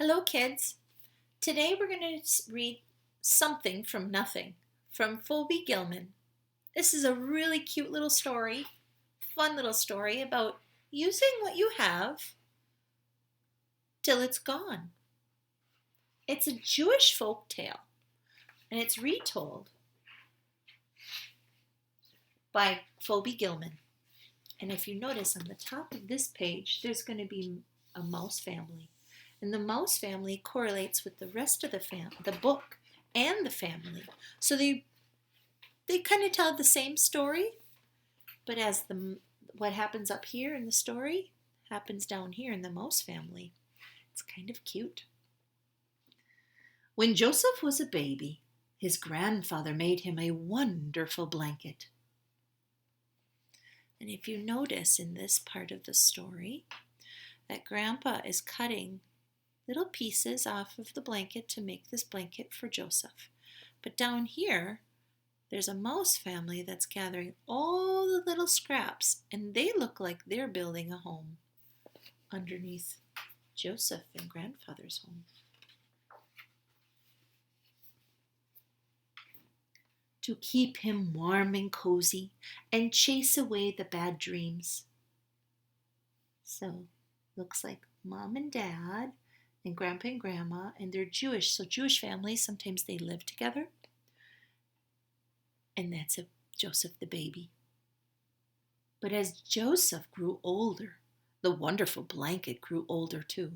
Hello, kids. Today we're going to read Something from Nothing from Phoebe Gilman. This is a really cute little story, fun little story about using what you have till it's gone. It's a Jewish folk tale, and it's retold by Phoebe Gilman. And if you notice on the top of this page, there's going to be a mouse family. And the mouse family correlates with the rest of the book and the family. So they kind of tell the same story, but as what happens up here in the story happens down here in the mouse family. It's kind of cute. When Joseph was a baby, his grandfather made him a wonderful blanket. And if you notice in this part of the story, that Grandpa is cutting little pieces off of the blanket to make this blanket for Joseph. But down here, there's a mouse family that's gathering all the little scraps, and they look like they're building a home underneath Joseph and Grandfather's home. To keep him warm and cozy and chase away the bad dreams. So, looks like Mom and Dad and Grandpa and Grandma, and they're Jewish, so Jewish families, sometimes they live together. And that's Joseph the baby. But as Joseph grew older, the wonderful blanket grew older too.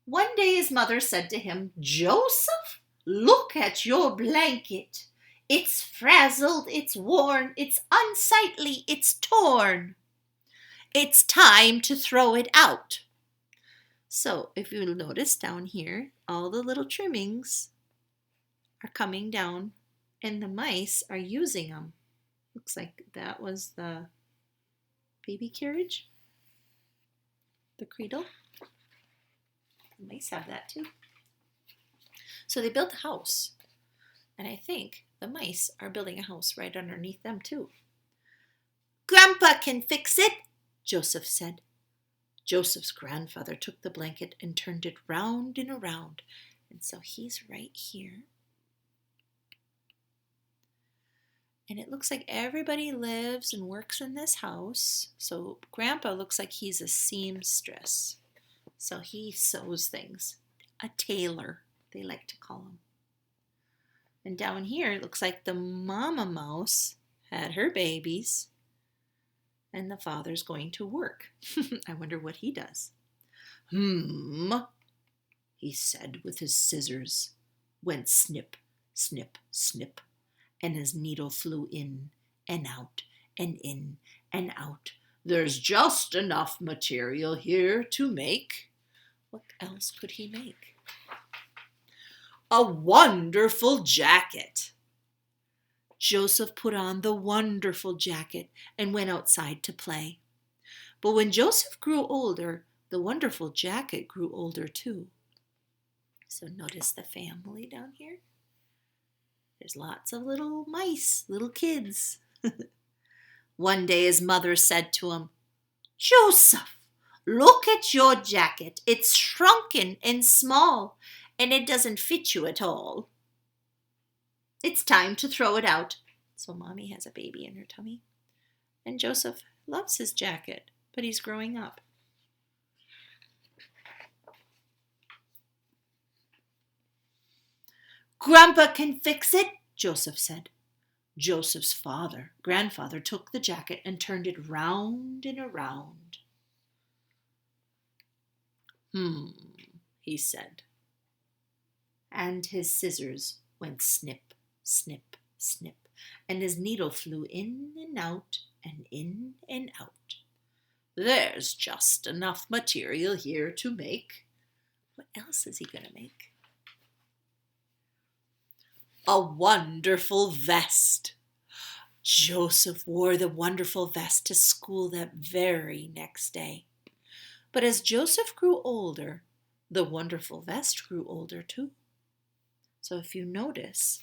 One day his mother said to him, "Joseph, look at your blanket. It's frazzled, it's worn, it's unsightly, it's torn. It's time to throw it out." So if you'll notice down here, all the little trimmings are coming down and the mice are using them. Looks like that was the baby carriage, the cradle. The mice have that too. So they built a house, and I think the mice are building a house right underneath them too. "Grandpa can fix it," Joseph said. Joseph's grandfather took the blanket and turned it round and around, and so he's right here. And it looks like everybody lives and works in this house. So Grandpa looks like he's a seamstress. So he sews things. A tailor, they like to call him. And down here, it looks like the mama mouse had her babies, and the father's going to work. I wonder what he does. He said with his scissors. Went snip, snip, snip, and his needle flew in and out and in and out. "There's just enough material here to make." What else could he make? "A wonderful jacket." Joseph put on the wonderful jacket and went outside to play. But when Joseph grew older, the wonderful jacket grew older too. So notice the family down here. There's lots of little mice, little kids. One day his mother said to him, "Joseph, look at your jacket. It's shrunken and small, and it doesn't fit you at all. It's time to throw it out." So Mommy has a baby in her tummy. And Joseph loves his jacket, but he's growing up. "Grandpa can fix it," Joseph said. Joseph's grandfather, took the jacket and turned it round and around. He said. And his scissors went snip, snip, snip, and his needle flew in and out and in and out. "There's just enough material here to make." What else is he going to make? "A wonderful vest." Joseph wore the wonderful vest to school that very next day. But as Joseph grew older, the wonderful vest grew older too. So if you notice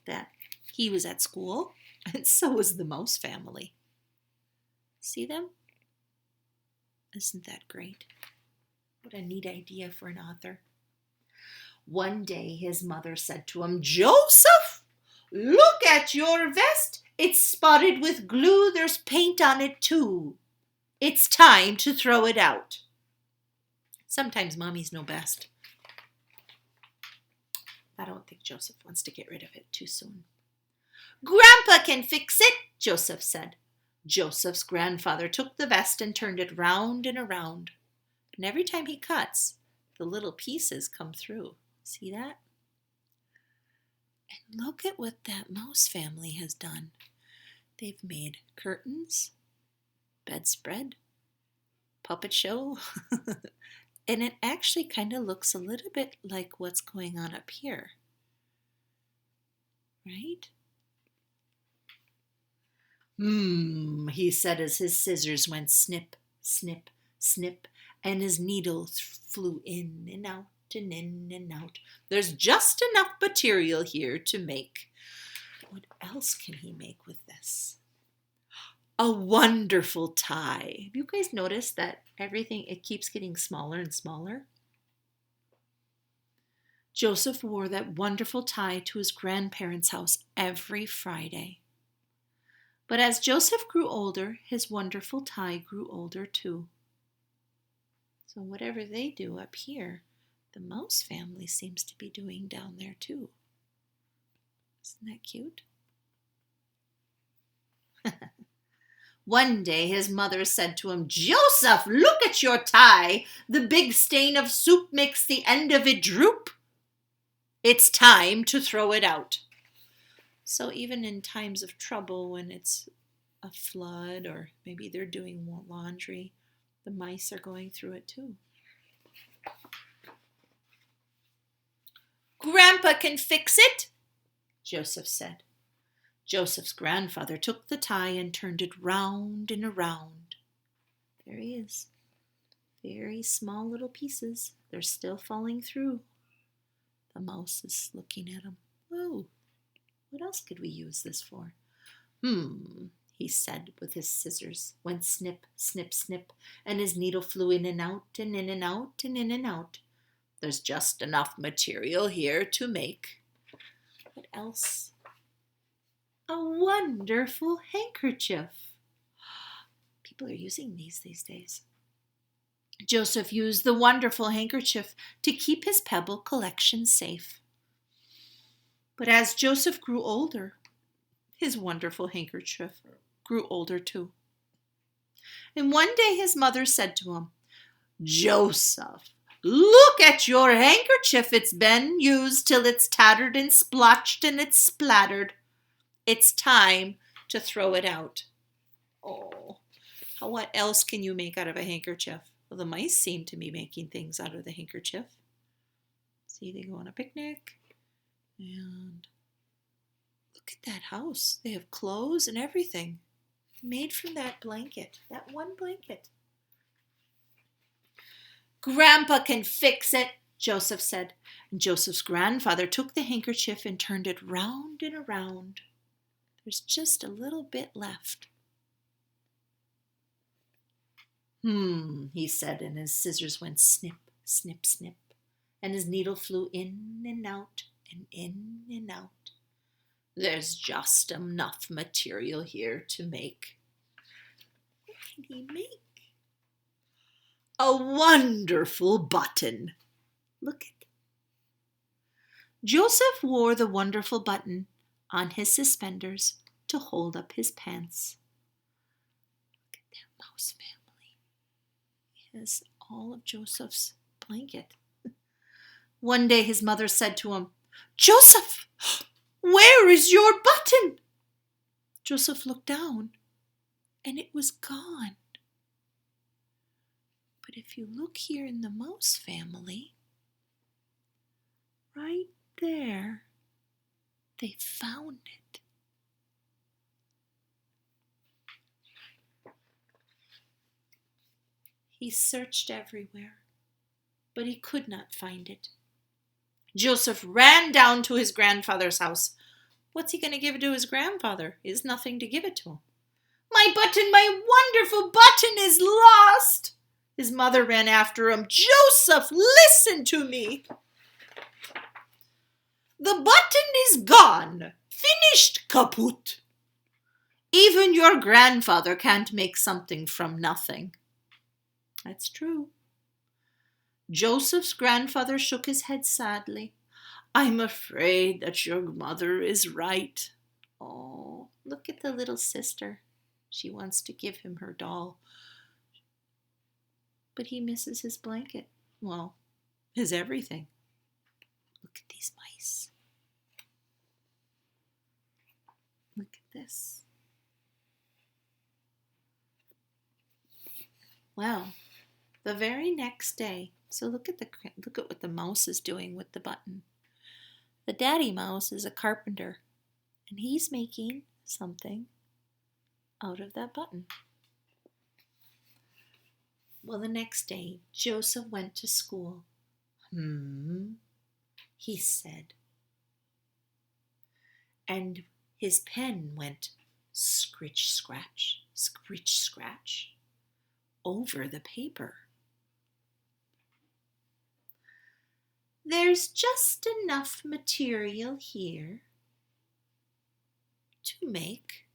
that he was at school, and so was the mouse family. See them? Isn't that great? What a neat idea for an author. One day his mother said to him, "Joseph, look at your vest. It's spotted with glue. There's paint on it too. It's time to throw it out." Sometimes mommies know best. I don't think Joseph wants to get rid of it too soon. "Grandpa can fix it," Joseph said. Joseph's grandfather took the vest and turned it round and around. And every time he cuts, the little pieces come through. See that? And look at what that mouse family has done. They've made curtains, bedspread, puppet show. And it actually kind of looks a little bit like what's going on up here. Right? He said as his scissors went snip, snip, snip, and his needle flew in and out and in and out. There's just enough material here to make. What else can he make with this? A wonderful tie. Have you guys noticed that everything, it keeps getting smaller and smaller? Joseph wore that wonderful tie to his grandparents' house every Friday. But as Joseph grew older, his wonderful tie grew older too. So whatever they do up here, the mouse family seems to be doing down there too. Isn't that cute? One day his mother said to him, "Joseph, look at your tie. The big stain of soup makes the end of it droop. It's time to throw it out." So even in times of trouble, when it's a flood or maybe they're doing laundry, the mice are going through it too. "Grandpa can fix it," Joseph said. Joseph's grandfather took the tie and turned it round and around. There he is. Very small little pieces. They're still falling through. The mouse is looking at him. "Whoa, what else could we use this for?" He said with his scissors. Went snip, snip, snip, and his needle flew in and out and in and out and in and out. There's just enough material here to make. What else? A wonderful handkerchief. People are using these days. Joseph used the wonderful handkerchief to keep his pebble collection safe. But as Joseph grew older, his wonderful handkerchief grew older too. And one day his mother said to him, "Joseph, look at your handkerchief. It's been used till it's tattered and splotched and it's splattered. It's time to throw it out." Oh, what else can you make out of a handkerchief? Well, the mice seem to be making things out of the handkerchief. See, they go on a picnic. And look at that house. They have clothes and everything made from that blanket, that one blanket. "Grandpa can fix it," Joseph said. And Joseph's grandfather took the handkerchief and turned it round and around. There's just a little bit left. He said, and his scissors went snip, snip, snip, and his needle flew in and out and in and out. There's just enough material here to make. What can he make? A wonderful button. Look at it. Joseph wore the wonderful button on his suspenders to hold up his pants. Look at that mouse family. He has all of Joseph's blanket. One day his mother said to him, "Joseph, where is your button?" Joseph looked down, and it was gone. But if you look here in the mouse family, right there, they found it. He searched everywhere, but he could not find it. Joseph ran down to his grandfather's house. What's he going to give it to his grandfather? He has nothing to give it to him. "My button, my wonderful button is lost," His mother ran after him. Joseph, listen to me. The button is gone. Finished, kaput. Even your grandfather can't make something from nothing. That's true. Joseph's grandfather shook his head sadly. I'm afraid that your mother is right. Oh, look at the little sister. She wants to give him her doll. But he misses his blanket. Well, his everything. Look at these mice. Look at this. Well, the very next day, so look at what the mouse is doing with the button. The daddy mouse is a carpenter, and he's making something out of that button. Well, the next day, Joseph went to school. He said. And his pen went scritch, scratch, scritch, scratch over the paper. There's just enough material here to make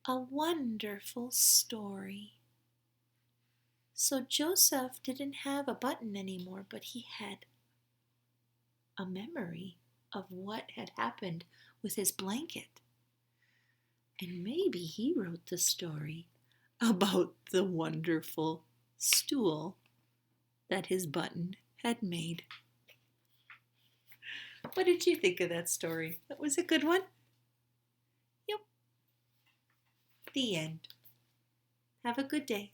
a wonderful story. So Joseph didn't have a button anymore, but he had a memory of what had happened with his blanket. And maybe he wrote the story about the wonderful stool that his button had made. What did you think of that story? That was a good one? Yep. The end. Have a good day.